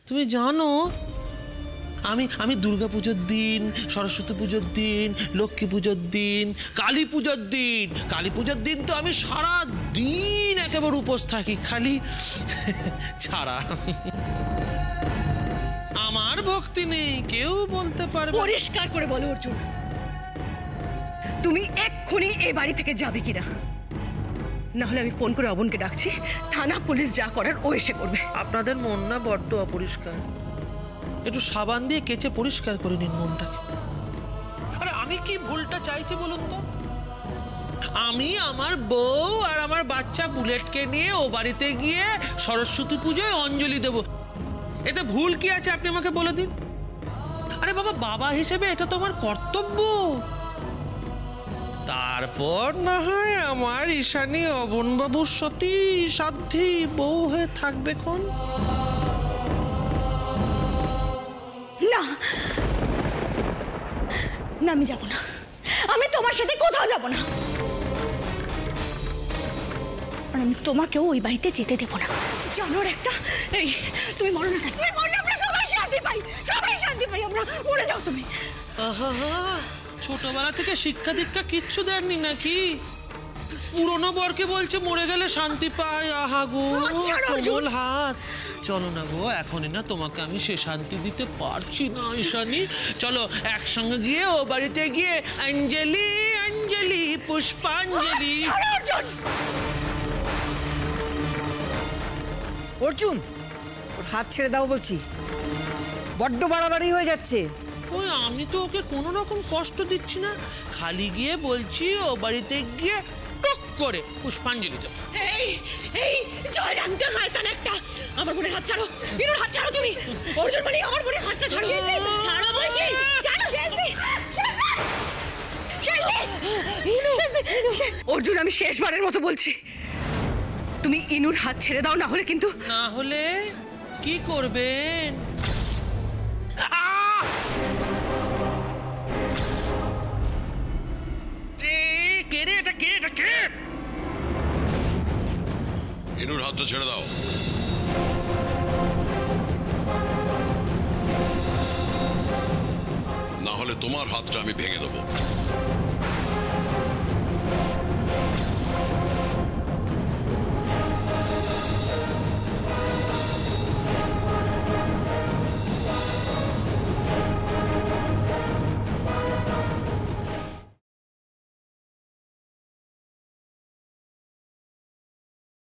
তুমি জানো আমি দুর্গা পুজোর দিন, সরস্বতী পুজোর দিন, লক্ষ্মী পুজোর দিন, কালী পুজোর দিন তো আমি সারা দিন একেবারে উপোস থাকি, খালি ছাড়া। আমার ভক্তি নেই কেউ বলতে পারবে। পরিষ্কার করে বলো অর্জুন, তুমি এক্ষুনি এই বাড়ি থেকে যাবে কিনা, না হলে আমি ফোন করে অবনকে ডাকছি, থানা পুলিশ যা করার ও এসে করবে। আপনাদের মন না বড্ড অপরিষ্কার, একটু সাবান দিয়ে কেচে পরিষ্কার করে নিন মনটাকে। আরে আমি কি ভুলটা চাইছি বলুন তো? আমি আমার বউ আর আমার বাচ্চা বুলেটকে নিয়ে ও বাড়িতে গিয়ে সরস্বতী পুজোয় অঞ্জলি দেব, এতে ভুল কি আছে আপনি আমাকে বলে দিন। আরে বাবা, বাবা হিসেবে এটা তো আমার কর্তব্য। তারপর না হয় আমার ঈশানী অবনবাবুর সতী সাধ্যী বউ হয়ে থাকবে কোন। না না, আমি যাব না, আমি তোমার সাথে কোথাও যাব না, আর আমি তোমাকেও ওই বাড়িতে যেতে দেব না। জানোর একটা, এই তুমি মরো না, তুমি মরলে আমরা সবাই শান্তি পাই, আমরা মরে যাও তুমি। ছোটবেলা থেকে শিক্ষা দীক্ষা কিচ্ছু দেননি নাকি? পুরনো বরকে বলছে মরে গেলে শান্তি পায়। আহা গো কোমল হাত। চলো না গো, এখনই না তোমাকে আমি সে শান্তি দিতে পারছি না ঈশানী। চলো একসঙ্গে গিয়ে ও বাড়িতে গিয়ে অঞ্জলি অঞ্জলি পুষ্পাঞ্জলি। অর্জুন, ওর হাত ছেড়ে দাও বলছি, বড্ড বাড়াবাড়ি হয়ে যাচ্ছে। ওই আমি তো ওকে কোনো রকম কষ্ট দিচ্ছি না, খালি গিয়ে বলছি ও বাড়িতে গিয়ে টক করে পুষ্পাঞ্জলি দেবো। এই এই জয় জানতে হয় তার একটা, আমার বোনের হাত ছাড়ো, ইনুর হাত ছাড়ো তুমি। অর্জুন বলি আমার বোনের হাতটা ছাড়ো, ছাড়ো বলছি, ছাড়ো। অর্জুন, আমি শেষবারের মতো বলছি, তুমি ইনুর হাত ছেড়ে দাও, না হলে কিন্তু। না হলে কি করবেন? ইনুর হাতটা ছেড়ে দাও। না হলে তোমার হাতটা আমি ভেঙে দেবো।